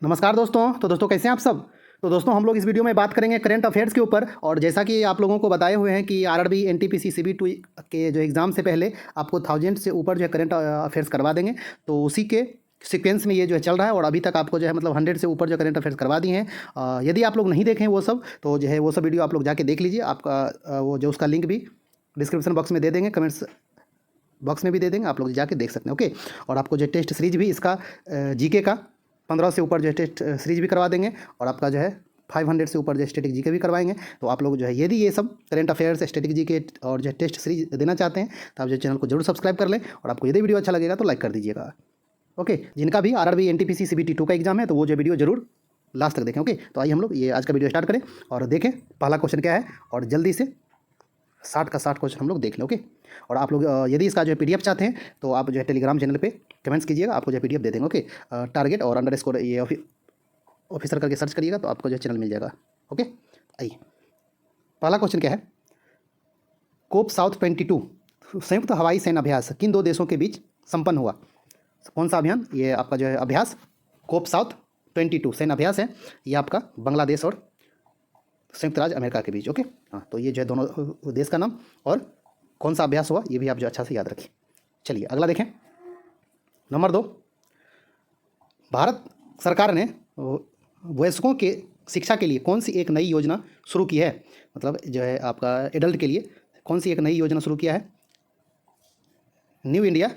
नमस्कार दोस्तों। तो दोस्तों कैसे हैं आप सब। तो दोस्तों हम लोग इस वीडियो में बात करेंगे करंट अफेयर्स के ऊपर। और जैसा कि आप लोगों को बताए हुए हैं कि आरआरबी एनटीपीसी सीबी2 के जो एग्ज़ाम से पहले आपको 1000 से ऊपर जो है करंट अफेयर्स करवा देंगे। तो उसी के सीक्वेंस में ये जो है चल रहा है और अभी तक आपको जो है मतलब 100 से ऊपर जो करंट अफेयर्स करवा दिए हैं। यदि आप लोग नहीं देखें वो सब तो जो है वो सब वीडियो आप लोग जाके देख लीजिए। आपका वो जो उसका लिंक भी डिस्क्रिप्शन बॉक्स में दे देंगे, कमेंट्स बॉक्स में भी दे देंगे, आप लोग जाके देख सकते हैं। ओके। और आपको जो टेस्ट सीरीज भी इसका जीके का 15 से ऊपर जो है टेस्ट सीरीज भी करवा देंगे और आपका जो है 500 से ऊपर जो स्टैटिक जीके भी करवाएंगे। तो आप लोग जो है यदि ये सब करंट अफेयर्स, स्टैटिक जीके और जो टेस्ट सीरीज देना चाहते हैं तो आप जो चैनल को जरूर सब्सक्राइब कर लें और आपको यदि वीडियो अच्छा लगेगा तो लाइक कर दीजिएगा। ओके। जिनका भी आरआरबी एनटीपीसी सीबीटी2 का एग्जाम है तो वो जो वीडियो जरूर लास्ट तक देखें। ओके। तो आइए हम लोग ये आज का वीडियो स्टार्ट करें और देखें पहला क्वेश्चन क्या है और जल्दी से 60 का 60 क्वेश्चन हम लोग देख लें। ओके। और आप लोग यदि इसका जो है पीडीएफ चाहते हैं तो आप जो है टेलीग्राम चैनल पे कमेंट्स कीजिएगा, आपको जो है पीडीएफ दे देंगे। ओके। टारगेट और अंडरस्कोर ये ऑफिसर करके सर्च करिएगा तो आपको जो है चैनल मिल जाएगा। ओके। आइए पहला क्वेश्चन क्या है। कोप साउथ 22 संयुक्त हवाई सैन्य अभ्यास किन दो देशों के बीच संपन्न हुआ। कौन सा अभियान, ये आपका जो है अभ्यास कोप साउथ 22 सैन्य अभ्यास है, ये आपका बांग्लादेश और संयुक्त राज्य अमेरिका के बीच। ओके। हाँ, तो ये जो है दोनों देश का नाम और कौन सा अभ्यास हुआ ये भी आप जो अच्छा से याद रखें। चलिए अगला देखें। नंबर 2, भारत सरकार ने वयस्कों के शिक्षा के लिए कौन सी एक नई योजना शुरू की है। मतलब जो है आपका एडल्ट के लिए कौन सी एक नई योजना शुरू किया है। New India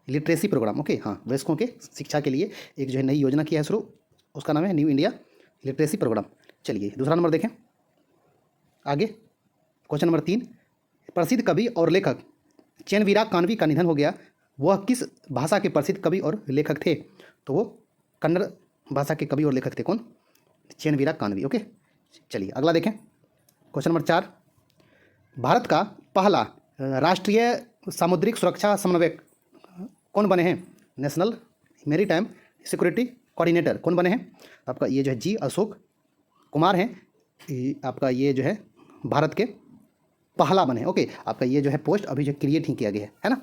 literacy program. Okay. हाँ, वयस्कों के शिक्षा के लिए एक जो है नई योजना किया है शुरू, उसका नाम है न्यू इंडिया लिटरेसी प्रोग्राम। चलिए दूसरा नंबर देखें आगे। क्वेश्चन नंबर 3, प्रसिद्ध कवि और लेखक चेनवीरा कानवी का निधन हो गया। वह किस भाषा के प्रसिद्ध कवि और लेखक थे। तो वो कन्नड़ भाषा के कवि और लेखक थे। कौन? चेनवीरा कानवी। ओके। चलिए अगला देखें। क्वेश्चन नंबर 4, भारत का पहला राष्ट्रीय सामुद्रिक सुरक्षा समन्वयक कौन बने हैं। नेशनल मैरीटाइम सिक्योरिटी कोऑर्डिनेटर कौन बने हैं। आपका ये जो है जी अशोक कुमार हैं। आपका ये जो है भारत के पहला बने। ओके। आपका ये जो है पोस्ट अभी जो क्रिएट ही किया गया है ना।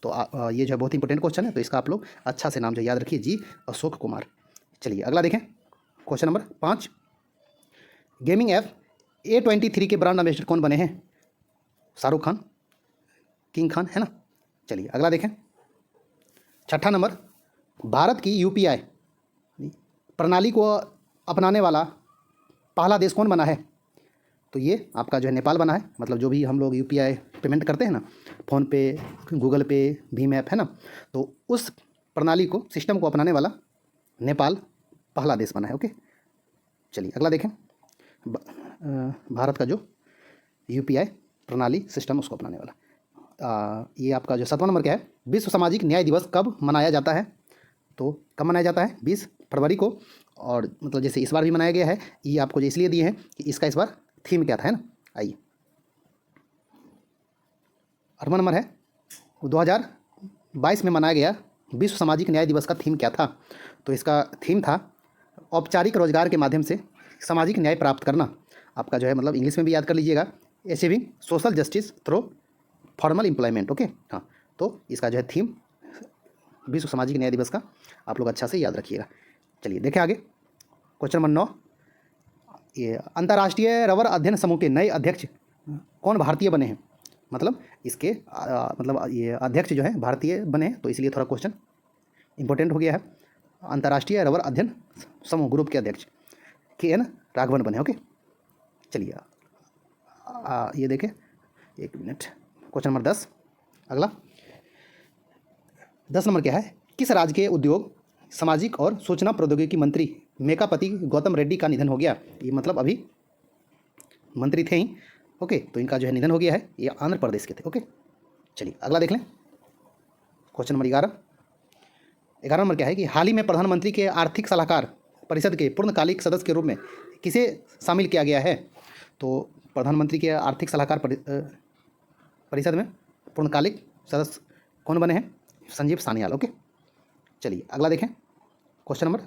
तो ये जो है बहुत इंपॉर्टेंट क्वेश्चन है, तो इसका आप लोग अच्छा से नाम जो याद रखिए, जी अशोक कुमार। चलिए अगला देखें। Question number 5, gaming app A23 के ब्रांड एम्बेसडर कौन बने हैं। शाहरुख खान, किंग खान, है ना। चलिए अगला देखें। छठा नंबर, भारत की यूपीआई प्रणाली को अपनाने वाला पहला देश कौन बना है। तो ये आपका जो है नेपाल बना है। मतलब जो भी हम लोग यूपीआई पेमेंट करते हैं ना, फ़ोन पे, गूगल पे, भीम ऐप, है ना, तो उस प्रणाली को, सिस्टम को अपनाने वाला नेपाल पहला देश बना है। ओके। चलिए अगला देखें। भारत का जो यूपीआई प्रणाली सिस्टम उसको अपनाने वाला ये आपका जो 7वां नंबर क्या है। विश्व सामाजिक न्याय दिवस कब मनाया जाता है। तो कब मनाया जाता है, 20 फरवरी को। और मतलब जैसे इस बार भी मनाया गया है, ये आपको जो इसलिए दिए हैं कि इसका इस बार थीम क्या था, है ना। आइए 8वां नंबर है, 2022 में मनाया गया विश्व सामाजिक न्याय दिवस का थीम क्या था। तो इसका थीम था औपचारिक रोजगार के माध्यम से सामाजिक न्याय प्राप्त करना। आपका जो है मतलब इंग्लिश में भी याद कर लीजिएगा, achieving social justice through formal employment. Okay. हाँ, तो इसका जो है थीम विश्व सामाजिक न्याय दिवस का आप लोग अच्छा से याद रखिएगा। चलिए देखें आगे। क्वेश्चन नंबर 9, ये अंतर्राष्ट्रीय रबर अध्ययन समूह के नए अध्यक्ष कौन भारतीय बने हैं। मतलब इसके मतलब ये अध्यक्ष जो है भारतीय बने हैं, तो इसलिए थोड़ा क्वेश्चन इंपॉर्टेंट हो गया है। अंतर्राष्ट्रीय रबर अध्ययन समूह ग्रुप के अध्यक्ष KN राघवन बने। ओके। चलिए ये देखें, एक मिनट। क्वेश्चन नंबर 10 अगला। 10 नंबर क्या है। किस राज्य के उद्योग, सामाजिक और सूचना प्रौद्योगिकी मंत्री मेकापति गौतम रेड्डी का निधन हो गया। ये मतलब अभी मंत्री थे ही। ओके। तो इनका जो है निधन हो गया है, ये आंध्र प्रदेश के थे। ओके। चलिए अगला देख लें। क्वेश्चन नंबर 11 नंबर क्या है कि हाल ही में प्रधानमंत्री के आर्थिक सलाहकार परिषद के पूर्णकालिक सदस्य के रूप में किसे शामिल किया गया है। तो प्रधानमंत्री के आर्थिक सलाहकार परिषद में पूर्णकालिक सदस्य कौन बने हैं। संजीव सान्याल। ओके। चलिए अगला देखें। क्वेश्चन नंबर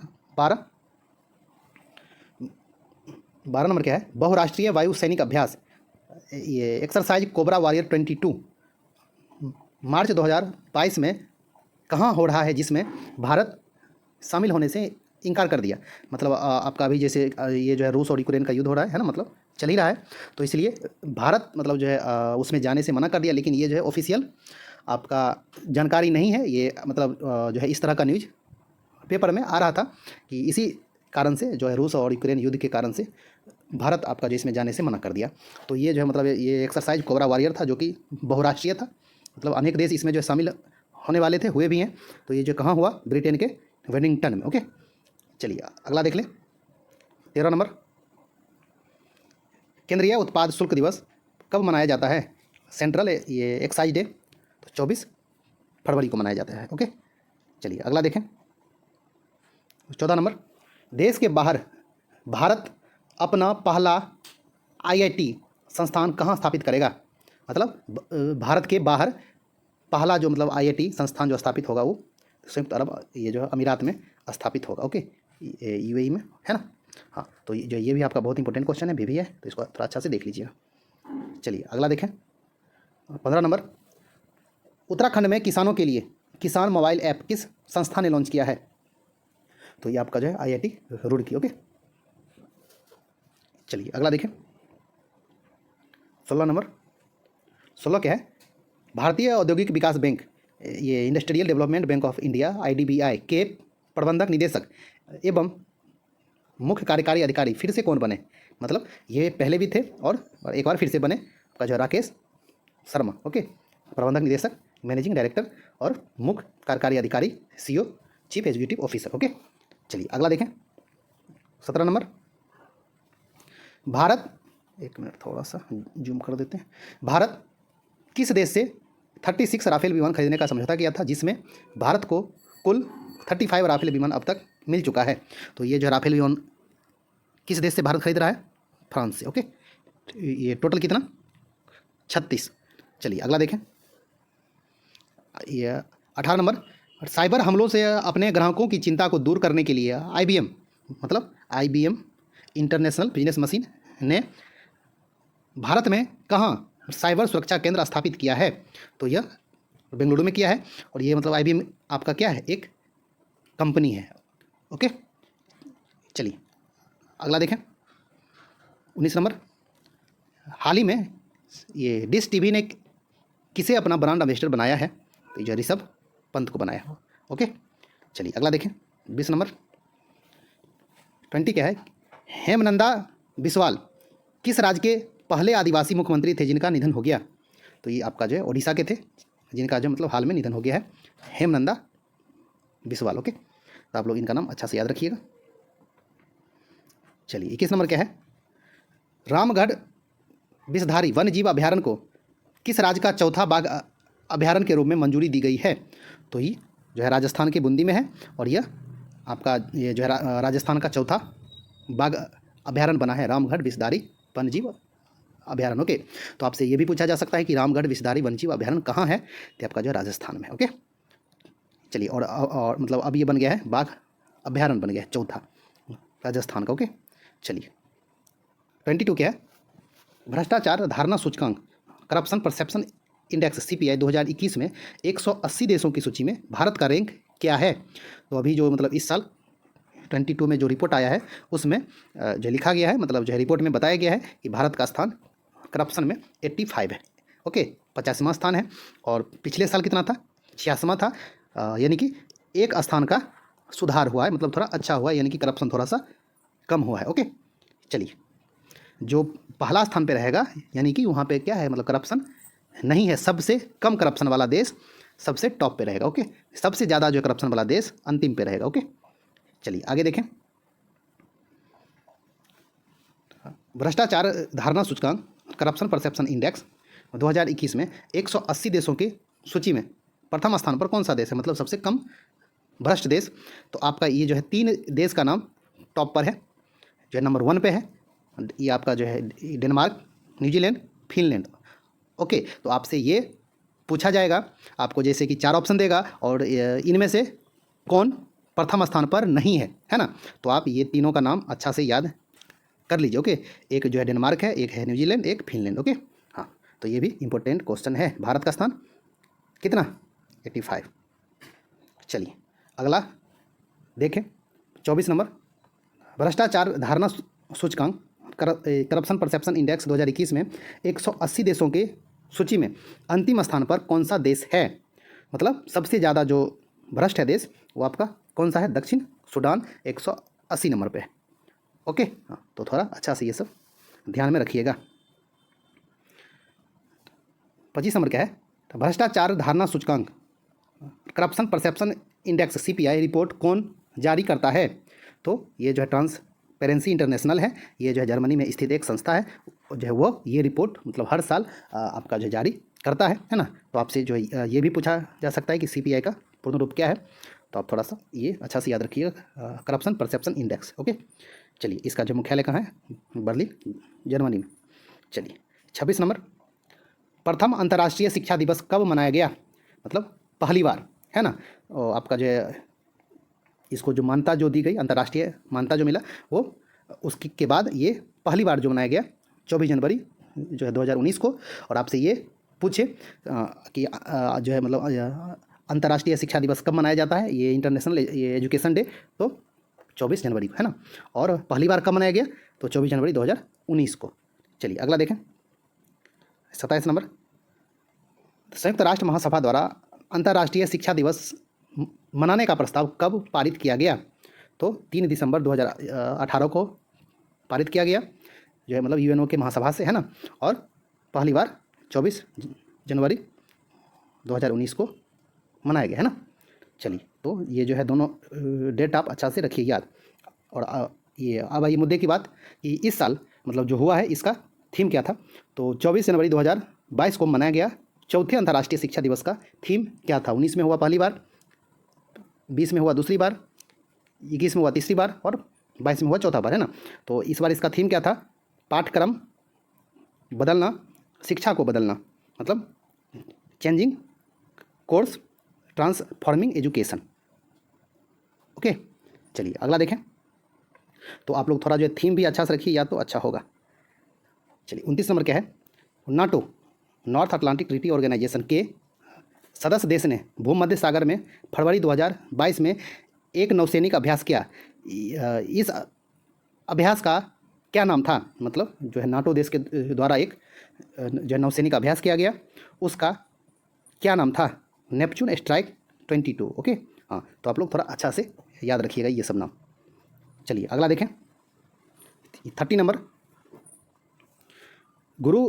12 नंबर क्या है। बहुराष्ट्रीय वायु सैनिक अभ्यास, ये एक्सरसाइज कोबरा वॉरियर 22 मार्च 2022 में कहाँ हो रहा है, जिसमें भारत शामिल होने से इनकार कर दिया। मतलब आपका अभी जैसे ये जो है रूस और यूक्रेन का युद्ध हो रहा है ना, मतलब चल ही रहा है, तो इसलिए भारत मतलब जो है उसमें जाने से मना कर दिया। लेकिन ये जो है ऑफिशियल आपका जानकारी नहीं है, ये मतलब जो है इस तरह का न्यूज़ पेपर में आ रहा था कि इसी कारण से जो है रूस और यूक्रेन युद्ध के कारण से भारत आपका जो इसमें जाने से मना कर दिया। तो ये जो है मतलब ये एक्सरसाइज कोबरा वॉरियर था, जो कि बहुराष्ट्रीय था, मतलब अनेक देश इसमें जो है शामिल होने वाले थे, हुए भी हैं। तो ये जो कहाँ हुआ, ब्रिटेन के वेलिंगटन में। ओके, चलिए अगला देख लें। 13 नंबर, केंद्रीय उत्पाद शुल्क दिवस कब मनाया जाता है? सेंट्रल ये एक्साइज डे, तो 24 फरवरी को मनाया जाता है। ओके, चलिए अगला देखें। 14 नंबर, देश के बाहर भारत अपना पहला आईआईटी संस्थान कहाँ स्थापित करेगा? मतलब भारत के बाहर पहला जो मतलब आईआईटी संस्थान जो स्थापित होगा वो संयुक्त अरब ये जो है अमीरात में स्थापित होगा। ओके, यूएई में, है ना। हाँ, तो ये भी आपका बहुत इंपॉर्टेंट क्वेश्चन है, भी है, तो इसको थोड़ा अच्छा से देख लीजिएगा। चलिए अगला देखें। 15 नंबर, उत्तराखंड में किसानों के लिए किसान मोबाइल ऐप किस संस्था ने लॉन्च किया है? तो ये आपका जो है आईआईटी रुड़की। ओके, चलिए अगला देखें। 16 नंबर, 16 क्या है? भारतीय औद्योगिक विकास बैंक, ये industrial development bank of India IDBI के प्रबंधक निदेशक एवं मुख्य कार्यकारी अधिकारी फिर से कौन बने? मतलब ये पहले भी थे और एक बार फिर से बने, आपका जो है राकेश शर्मा। ओके, प्रबंधक निदेशक, मैनेजिंग डायरेक्टर और मुख्य कार्यकारी अधिकारी, CEO, chief executive officer. Okay, चलिए अगला देखें। 17 नंबर, भारत, एक मिनट थोड़ा सा जूम कर देते हैं। भारत किस देश से 36 राफेल विमान खरीदने का समझौता किया था, जिसमें भारत को कुल 35 राफेल विमान अब तक मिल चुका है? तो ये जो राफेल विमान किस देश से भारत खरीद रहा है? फ्रांस से। ओके, ये टोटल कितना? 36। चलिए अगला देखें। ये 18 नंबर, साइबर हमलों से अपने ग्राहकों की चिंता को दूर करने के लिए आईबीएम, मतलब आईबीएम इंटरनेशनल बिजनेस मशीन ने भारत में कहाँ साइबर सुरक्षा केंद्र स्थापित किया है? तो यह बेंगलुरु में किया है। और ये मतलब आईबीएम आपका क्या है? एक कंपनी है। ओके, चलिए अगला देखें। 19 नंबर, हाल ही में ये डिश टीवी ने किसे अपना ब्रांड एम्बेसडर बनाया है? तो ये ऋषभ पंत को बनाया है। ओके, चलिए अगला देखें। 20 नंबर, 20 क्या है? हेमनंदा बिस्वाल किस राज्य के पहले आदिवासी मुख्यमंत्री थे जिनका निधन हो गया? तो ये आपका जो है ओडिशा के थे, जिनका जो मतलब हाल में निधन हो गया है, हेमनंदा बिस्वाल। ओके, तो आप लोग इनका नाम अच्छा से याद रखिएगा। चलिए 21 नंबर क्या है? रामगढ़ विषधारी वन्य जीव अभ्यारण्य को किस राज्य का चौथा बाघ अभ्यारण्य के रूप में मंजूरी दी गई है? तो ये जो है राजस्थान के बूंदी में है, और यह आपका ये जो है राजस्थान का चौथा बाघ अभ्यारण्य बना है, रामगढ़ विषधारी वन्य जीव अभ्यारण्य। ओके, तो आपसे ये भी पूछा जा सकता है कि रामगढ़ विषधारी वन्य जीव अभ्यारण्य कहाँ है? तो आपका जो है राजस्थान में। ओके, चलिए और मतलब अब ये बन गया है बाघ अभ्यारण्य बन गया है चौथा राजस्थान का। ओके, चलिए 22 क्या है? भ्रष्टाचार धारणा सूचकांक, करप्शन परसेप्शन इंडेक्स सीपीआई 2021 में 180 देशों की सूची में भारत का रैंक क्या है? तो अभी जो मतलब इस साल 22 में जो रिपोर्ट आया है उसमें जो लिखा गया है, मतलब जो है रिपोर्ट में बताया गया है कि भारत का स्थान करप्शन में 85 है। ओके, 50वां स्थान है, और पिछले साल कितना था? 86वां था। यानी कि एक स्थान का सुधार हुआ है, मतलब थोड़ा अच्छा हुआ है, यानी कि करप्शन थोड़ा सा कम हुआ है। ओके, चलिए जो पहला स्थान पे रहेगा यानी कि वहाँ पे क्या है, मतलब करप्शन नहीं है, सबसे कम करप्शन वाला देश सबसे टॉप पे रहेगा। ओके, सबसे ज़्यादा जो करप्शन वाला देश अंतिम पे रहेगा। ओके, चलिए आगे देखें। भ्रष्टाचार धारणा सूचकांक, करप्शन परसेप्शन इंडेक्स 2021 में 180 देशों की सूची में प्रथम स्थान पर कौन सा देश है, मतलब सबसे कम भ्रष्ट देश? तो आपका ये जो है 3 देश का नाम टॉप पर है, जो है नंबर 1 पे है। ये आपका जो है डेनमार्क, न्यूजीलैंड, फिनलैंड। ओके, तो आपसे ये पूछा जाएगा आपको, जैसे कि 4 ऑप्शन देगा और इनमें से कौन प्रथम स्थान पर नहीं है ना? तो आप ये तीनों का नाम अच्छा से याद कर लीजिए। ओके, एक जो है डेनमार्क है, एक है न्यूजीलैंड, एक फिनलैंड। ओके, हाँ, तो ये भी इंपॉर्टेंट क्वेश्चन है। भारत का स्थान कितना? 85। चलिए अगला देखें। 24 नंबर, भ्रष्टाचार धारणा सूचकांक करप्शन परसेप्शन इंडेक्स 2021 में 180 देशों के सूची में अंतिम स्थान पर कौन सा देश है? मतलब सबसे ज़्यादा जो भ्रष्ट है देश वो आपका कौन सा है? दक्षिण सूडान 180 नंबर पे है। ओके, हाँ, तो थोड़ा अच्छा से ये सब ध्यान में रखिएगा। 25 नंबर क्या है? तो भ्रष्टाचार धारणा सूचकांक corruption perception index CPI report कौन जारी करता है? तो ये जो है ट्रांसपेरेंसी इंटरनेशनल है, ये जो है जर्मनी में स्थित एक संस्था है, जो है वो ये रिपोर्ट मतलब हर साल आपका जो जारी करता है ना। तो आपसे जो है ये भी पूछा जा सकता है कि CPI का पूर्ण रूप क्या है, तो आप थोड़ा सा ये अच्छा से याद रखिएगा, करप्शन परसेप्शन इंडेक्स। ओके, चलिए इसका जो मुख्यालय कहाँ है? बर्लिन, जर्मनी में। चलिए 26 नंबर, प्रथम अंतर्राष्ट्रीय शिक्षा दिवस कब मनाया गया? मतलब पहली बार, है ना। और आपका जो है इसको जो मान्यता जो दी गई, अंतर्राष्ट्रीय मान्यता जो मिला, वो उसके के बाद ये पहली बार जो मनाया गया 24 जनवरी जो है 2019 को। और आपसे ये पूछे कि जो है मतलब अंतर्राष्ट्रीय शिक्षा दिवस कब मनाया जाता है, ये इंटरनेशनल ये एजुकेशन डे, तो 24 जनवरी को, है ना। और पहली बार कब मनाया गया? तो 24 जनवरी 2019 को। चलिए अगला देखें, 27 नंबर, संयुक्त राष्ट्र महासभा द्वारा अंतर्राष्ट्रीय शिक्षा दिवस मनाने का प्रस्ताव कब पारित किया गया? तो 3 दिसंबर 2018 को पारित किया गया, जो है मतलब UNO के महासभा से, है ना। और पहली बार 24 जनवरी 2019 को मनाया गया, है ना। चलिए तो ये जो है दोनों डेट आप अच्छा से रखिए याद। और ये अब आइए मुद्दे की बात कि इस साल मतलब जो हुआ है इसका थीम क्या था? तो 24 जनवरी 2022 को मनाया गया चौथे अंतर्राष्ट्रीय शिक्षा दिवस का थीम क्या था? 19 में हुआ पहली बार, 20 में हुआ दूसरी बार, 21 में हुआ तीसरी बार और 22 में हुआ चौथा बार, है ना। तो इस बार इसका थीम क्या था? पाठ्यक्रम बदलना, शिक्षा को बदलना, मतलब changing course transforming education. Okay, चलिए अगला देखें। तो आप लोग थोड़ा जो है थीम भी अच्छा से रखिए या तो अच्छा होगा। चलिए 29 नंबर क्या है? NATO, North Atlantic Treaty Organisation के सदस्य देश ने भूमध्य सागर में फरवरी 2022 में एक नौसैनिक अभ्यास किया। इस अभ्यास का क्या नाम था? मतलब जो है नाटो देश के द्वारा एक जो है नौसैनिक अभ्यास किया गया, उसका क्या नाम था? Neptune strike 22। ओके, हाँ, तो आप लोग थोड़ा अच्छा से याद रखिएगा ये सब नाम। चलिए अगला देखें, 30 नंबर, गुरु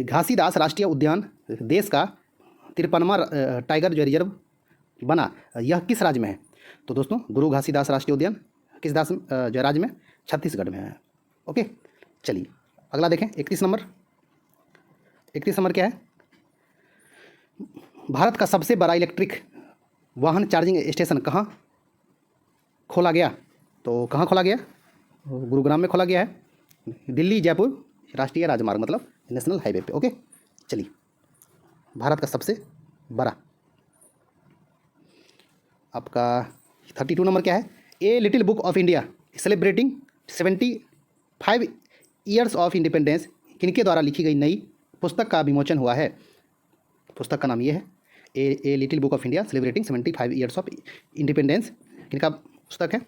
घासीदास राष्ट्रीय उद्यान देश का 53वां टाइगर जो रिजर्व बना, यह किस राज्य में है? तो दोस्तों गुरु घासीदास राष्ट्रीय उद्यान किस जो राज्य में? छत्तीसगढ़ में है। ओके, चलिए अगला देखें, 31 नंबर। 31 नंबर क्या है? भारत का सबसे बड़ा इलेक्ट्रिक वाहन चार्जिंग स्टेशन कहाँ खोला गया? तो कहाँ खोला गया? गुरुग्राम में खोला गया है, दिल्ली जयपुर राष्ट्रीय राजमार्ग मतलब नेशनल हाईवे पे। ओके, चलिए भारत का सबसे बड़ा आपका 32 नंबर क्या है? A little book of India celebrating 75 years of independence किनके द्वारा लिखी गई नई पुस्तक का विमोचन हुआ है? पुस्तक का नाम ये है, a little book of India celebrating 75 years of independence. किनका पुस्तक है?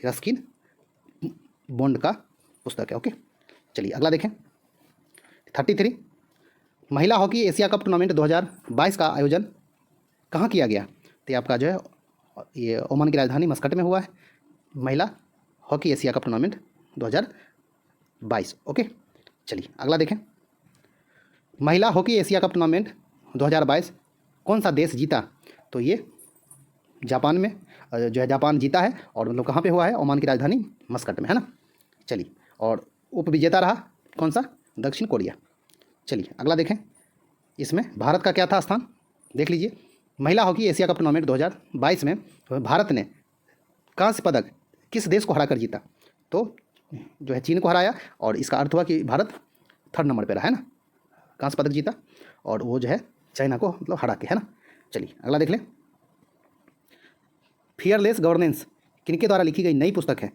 रस्किन बॉन्ड का पुस्तक है। ओके, चलिए अगला देखें, 33, महिला हॉकी एशिया कप टूर्नामेंट 2022 का आयोजन कहाँ किया गया? तो आपका जो है ये ओमान की राजधानी मस्कट में हुआ है, महिला hockey Asia cup tournament 2022। Okay, चलिए अगला देखें, महिला हॉकी एशिया कप टूर्नामेंट 2022 कौन सा देश जीता? तो ये जापान में जो है जापान जीता है, और मतलब कहाँ पे हुआ है? ओमान की राजधानी मस्कट में, है ना। चलिए, और उप विजेता रहा कौन सा? दक्षिण कोरिया। चलिए अगला देखें, इसमें भारत का क्या था स्थान? देख लीजिए, महिला हॉकी एशिया कप टूर्नामेंट 2022 में भारत ने कांस्य पदक किस देश को हराकर जीता? तो जो है चीन को हराया, और इसका अर्थ हुआ कि भारत 3rd नंबर पर रहा, है ना, कांस्य पदक जीता, और वो जो है चाइना को मतलब हरा के, है ना। चलिए अगला देख लें, फियरलेस गवर्नेंस किनके द्वारा लिखी गई नई पुस्तक है?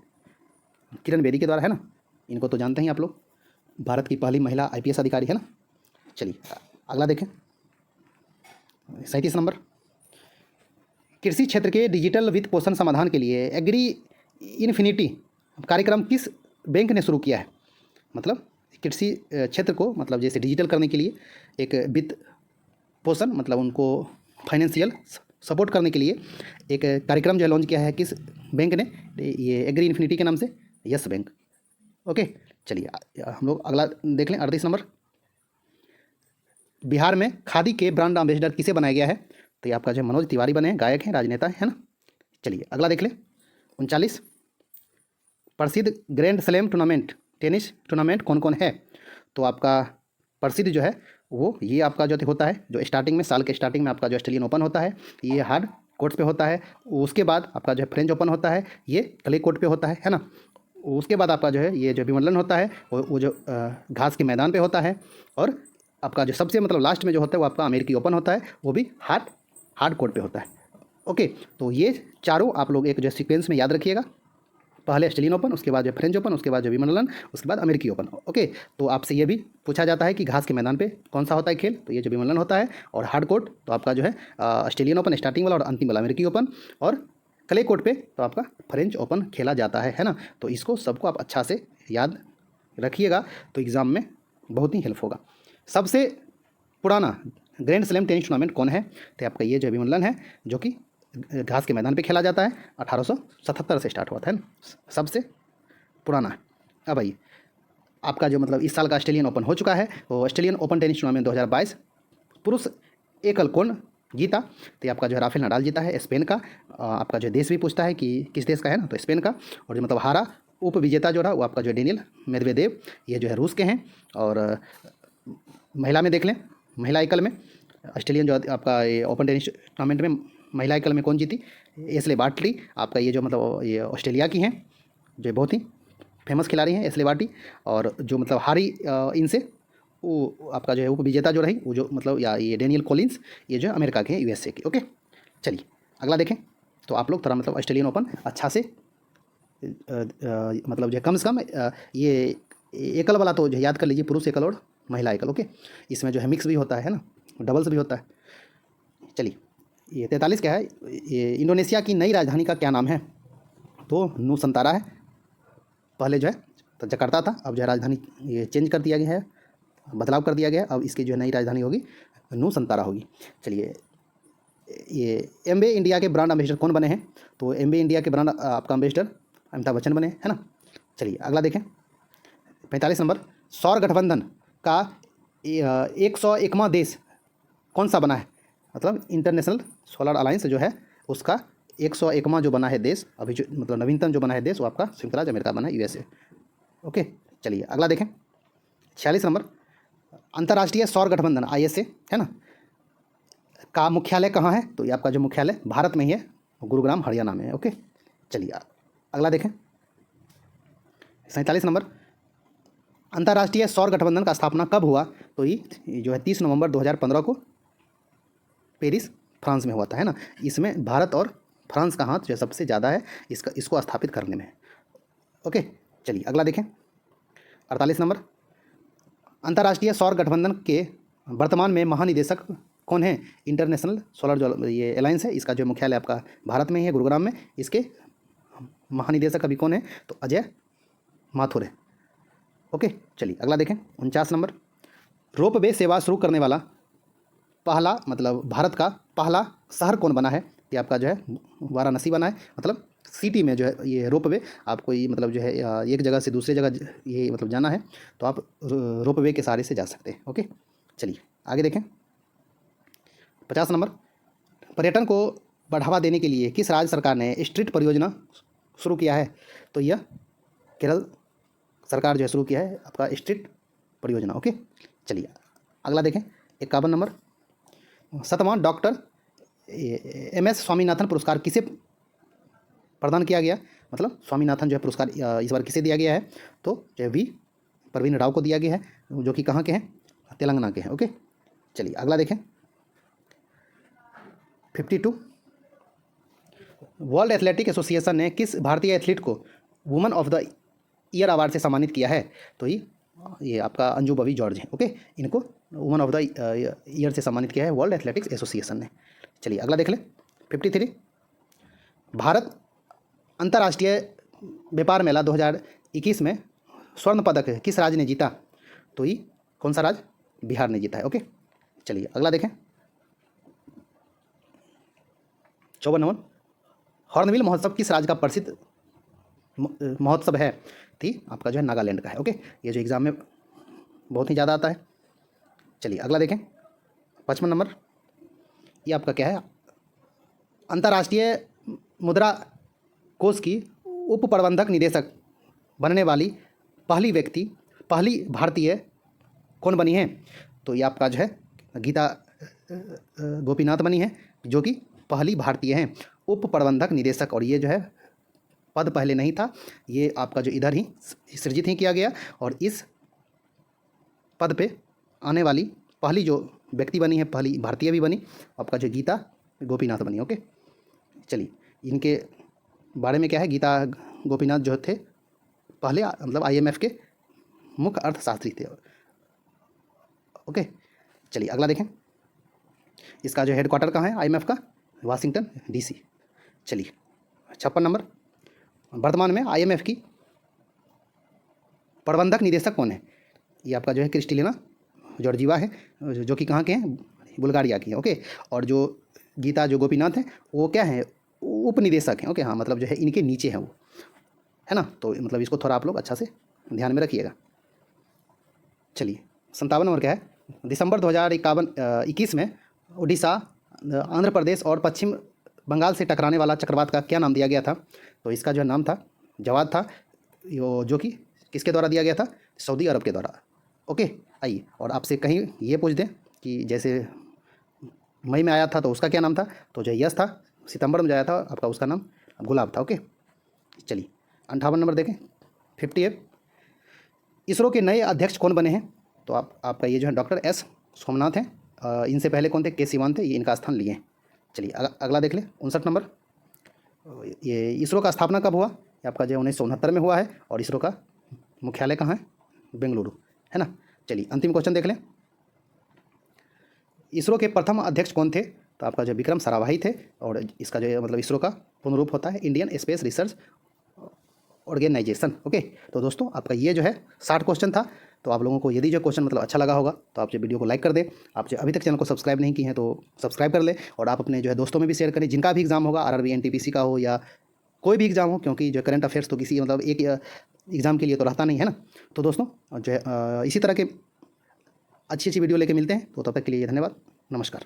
किरण बेदी के द्वारा, है ना। इनको तो जानते हैं आप लोग, भारत की पहली महिला IPS अधिकारी, है ना। चलिए अगला देखें, 37 नंबर, कृषि क्षेत्र के डिजिटल वित्त पोषण समाधान के लिए एग्री इन्फिनिटी कार्यक्रम किस बैंक ने शुरू किया है? मतलब कृषि क्षेत्र को मतलब जैसे डिजिटल करने के लिए एक वित्त पोषण मतलब उनको फाइनेंशियल सपोर्ट करने के लिए एक कार्यक्रम जो है लॉन्च किया है किस बैंक ने? ये एग्री इन्फिनिटी के नाम से यस बैंक। ओके, चलिए हम लोग अगला देख लें। 38 नंबर, बिहार में खादी के ब्रांड एम्बेसडर किसे बनाया गया है? तो ये आपका जो मनोज तिवारी बने हैं, गायक हैं, राजनेता है ना। चलिए अगला देख लें। 39, प्रसिद्ध grand slam tournament tennis tournament कौन कौन है? तो आपका प्रसिद्ध जो है वो ये आपका जो होता है जो स्टार्टिंग में साल के स्टार्टिंग में आपका जो ऑस्ट्रेलियन ओपन होता है, ये हार्ड कोर्ट पे होता है। उसके बाद आपका जो है फ्रेंच ओपन होता है, ये क्ले कोर्ट पे होता है ना। उसके बाद आपका जो है ये जो विंबलडन होता है वो जो घास के मैदान पे होता है। और आपका जो सबसे मतलब लास्ट में जो होता है वो आपका अमेरिकी ओपन होता है, वो भी हार्ड कोर्ट पे होता है। ओके, तो ये चारों आप लोग एक जो सीक्वेंस में याद रखिएगा। पहले ऑस्ट्रेलियन ओपन, उसके बाद जो फ्रेंच ओपन, उसके बाद जो विंबलडन, उसके बाद अमेरिकी ओपन। ओके, तो आपसे ये भी पूछा जाता है कि घास के मैदान पे कौन सा होता है खेल? तो ये जो विंबलडन होता है। और हार्ड कोर्ट तो आपका जो है ऑस्ट्रेलियन ओपन स्टार्टिंग वाला और अंतिम वाला अमेरिकी ओपन। और क्ले कोर्ट पे तो आपका फ्रेंच ओपन खेला जाता है ना। तो इसको सबको आप अच्छा से याद रखिएगा तो एग्ज़ाम में बहुत ही हेल्प होगा। सबसे पुराना ग्रैंड स्लैम टेनिस टूर्नामेंट कौन है? तो आपका ये जो विंबलडन है जो कि घास के मैदान पे खेला जाता है, 1877 से स्टार्ट हुआ था, है ना, सबसे पुराना है। अब आइए आपका जो मतलब इस साल का ऑस्ट्रेलियन ओपन हो चुका है, वो ऑस्ट्रेलियन ओपन टेनिस टूर्नामेंट 2022 पुरुष एकल कौन जीता? तो ये आपका जो है राफेल नडाल जीता है, स्पेन का। आपका जो देश भी पूछता है कि किस देश का है ना, तो स्पेन का। और जो मतलब हारा उप विजेता जो रहा वो आपका जो डेनियल मेदवेदेव, ये जो है रूस के हैं। और महिला में देख लें, महिला एकल में ऑस्ट्रेलियन जो आपका ये ओपन टेनिस टूर्नामेंट में महिला एकल में कौन जीती? एशले बार्टी, आपका ये जो मतलब ये ऑस्ट्रेलिया की हैं, जो बहुत ही फेमस खिलाड़ी हैं एशले बार्टी। और जो मतलब हारी इनसे वो आपका जो है उप विजेता जो रही वो जो मतलब या ये डेनियल कॉलिंस, ये जो है अमेरिका के हैं, यूएसए के। ओके, चलिए अगला देखें। तो आप लोग थोड़ा मतलब ऑस्ट्रेलियन ओपन अच्छा से मतलब जो है कम से कम ये एकल वाला तो जो याद कर लीजिए, पुरुष एकल और महिला एकल। ओके, इसमें जो है मिक्स भी होता है ना, डबल्स भी होता है। चलिए ये 43 क्या है? ये इंडोनेशिया की नई राजधानी का क्या नाम है? तो नूसंतारा है। पहले जो है तो जकार्ता था, अब जो है राजधानी ये चेंज कर दिया गया है, बदलाव कर दिया गया है। अब इसकी जो है नई राजधानी होगी नूसंतारा होगी। चलिए ये एमवे इंडिया के ब्रांड एम्बेसडर कौन बने हैं? तो एमवे इंडिया के ब्रांड आपका एम्बेसडर अमिताभ बच्चन बने, है ना। चलिए अगला देखें। 45 नंबर, सौर गठबंधन का 101वां देश कौन सा बना है? मतलब इंटरनेशनल सोलर अलायंस जो है उसका 101वां जो बना है देश, अभी जो मतलब नवीनतम जो बना है देश, वो आपका संयुक्त राज्य अमेरिका बना है, यूएसए। ओके, चलिए अगला देखें। 46 नंबर, अंतर्राष्ट्रीय सौर गठबंधन आईएसए, है ना, का मुख्यालय कहाँ है? तो ये आपका जो मुख्यालय भारत में ही है, गुरुग्राम हरियाणा में है। ओके, चलिए अगला देखें। 47 नंबर, अंतर्राष्ट्रीय सौर गठबंधन का स्थापना कब हुआ? तो ये जो है 30 नवंबर 2015 को पेरिस फ्रांस में हुआ था, है ना। इसमें भारत और फ्रांस का हाथ जो सबसे ज़्यादा है इसको स्थापित करने में। ओके, चलिए अगला देखें। 48 नंबर, अंतर्राष्ट्रीय सौर गठबंधन के वर्तमान में महानिदेशक कौन है? इंटरनेशनल सोलर जो ये अलायंस है, इसका जो मुख्यालय आपका भारत में ही है, गुरुग्राम में। इसके महानिदेशक अभी कौन है? तो अजय माथुर है। ओके, चलिए अगला देखें। 49 नंबर, रोप वे सेवा शुरू करने वाला पहला मतलब भारत का पहला शहर कौन बना है? ये आपका जो है वाराणसी बना है। मतलब सिटी में जो है ये रोप वे आपको ये मतलब जो है एक जगह से दूसरी जगह ये मतलब जाना है तो आप रोप वे के सहारे से जा सकते हैं। ओके, चलिए आगे देखें। 50 नंबर, पर्यटन को बढ़ावा देने के लिए किस राज्य सरकार ने स्ट्रीट परियोजना शुरू किया है? तो यह केरल सरकार जो है शुरू किया है आपका स्ट्रीट परियोजना। ओके, चलिए अगला देखें। 51 नंबर, 7वां डॉक्टर MS स्वामीनाथन पुरस्कार किसे प्रदान किया गया? मतलब स्वामीनाथन जो है पुरस्कार इस बार किसे दिया गया है? तो जो है V प्रवीण राव को दिया गया है, जो कि कहाँ के हैं? तेलंगाना के हैं। ओके, चलिए अगला देखें। 52, वर्ल्ड एथलेटिक एसोसिएशन ने किस भारतीय एथलीट को woman of the year award से सम्मानित किया है? तो ये आपका अंजू बॉबी जॉर्ज हैं। ओके, इनको वुमन ऑफ द ईयर से सम्मानित किया है वर्ल्ड एथलेटिक्स एसोसिएशन ने। चलिए अगला देख लें। 53, भारत अंतर्राष्ट्रीय व्यापार मेला 2021 में स्वर्ण पदक किस राज्य ने जीता? तो ये कौन सा राज्य? बिहार ने जीता है। ओके, चलिए अगला देखें। 54 नंबर, हॉर्नबिल महोत्सव किस राज्य का प्रसिद्ध महोत्सव है? थी आपका जो है नागालैंड का है। ओके, ये जो एग्ज़ाम में बहुत ही ज़्यादा आता है। चलिए अगला देखें। 55 नंबर, ये आपका क्या है? अंतर्राष्ट्रीय मुद्रा कोष की उप प्रबंधक निदेशक बनने वाली पहली व्यक्ति, पहली भारतीय कौन बनी है? तो ये आपका जो है गीता गोपीनाथ बनी है, जो कि पहली भारतीय हैं उप प्रबंधक निदेशक। और ये जो है पद पहले नहीं था, ये आपका जो इधर ही सृजित ही किया गया, और इस पद पे आने वाली पहली जो व्यक्ति बनी है, पहली भारतीय भी बनी, आपका जो गीता गोपीनाथ बनी। ओके, चलिए इनके बारे में क्या है? गीता गोपीनाथ जो थे पहले मतलब IMF के मुख्य अर्थशास्त्री थे। ओके, चलिए अगला देखें। इसका जो हेडक्वार्टर कहाँ है IMF का? Washington DC। चलिए 56 नंबर, वर्तमान में IMF की प्रबंधक निदेशक कौन है? ये आपका जो है क्रिस्टलिना जॉर्जीवा है, जो कि कहाँ के हैं? बुल्गारिया की है। ओके, और जो गीता जो गोपीनाथ हैं वो क्या है? उप निदेशक हैं। ओके, हाँ मतलब जो है इनके नीचे हैं वो, है ना। तो मतलब इसको थोड़ा आप लोग अच्छा से ध्यान में रखिएगा। चलिए 57 नंबर क्या है? दिसंबर 2021 में उड़ीसा, आंध्र प्रदेश और पश्चिम बंगाल से टकराने वाला चक्रवात का क्या नाम दिया गया था? तो इसका जो नाम था जवाद था, जो कि किसके द्वारा दिया गया था? सऊदी अरब के द्वारा। ओके, आइए और आपसे कहीं ये पूछ दें कि जैसे मई में आया था तो उसका क्या नाम था? तो जो यश था, सितंबर में जो आया था आपका उसका नाम गुलाब था। ओके, चलिए 58 नंबर देखें। 58, इसरो के नए अध्यक्ष कौन बने हैं? तो आपका ये जो है डॉक्टर S सोमनाथ हैं। इनसे पहले कौन थे? के सिवान थे, ये इनका स्थान लिए हैं। चलिए अगला देख लें। 59 नंबर, ये इसरो का स्थापना कब हुआ? ये आपका जो 1969 में हुआ है, और इसरो का मुख्यालय कहाँ है? बेंगलुरु, है ना। चलिए अंतिम क्वेश्चन देख लें। इसरो के प्रथम अध्यक्ष कौन थे? तो आपका जो विक्रम साराभाई थे, और इसका जो मतलब इसरो का पूर्ण रूप होता है Indian Space Research Organisation. Okay, तो दोस्तों आपका ये जो है 60 क्वेश्चन था। तो आप लोगों को यदि जो क्वेश्चन मतलब अच्छा लगा होगा तो आप जो वीडियो को लाइक कर दें। आप जो अभी तक चैनल को सब्सक्राइब नहीं किए हैं तो सब्सक्राइब कर लें, और आप अपने जो है दोस्तों में भी शेयर करें जिनका भी एग्जाम होगा, RRB NTPC का हो या कोई भी एग्जाम हो, क्योंकि जो करंट अफेयर्स तो किसी मतलब एक एग्ज़ाम के लिए तो रहता नहीं है ना। तो दोस्तों जो है इसी तरह के अच्छी अच्छी वीडियो लेके मिलते हैं। तो तब तक के लिए धन्यवाद, नमस्कार।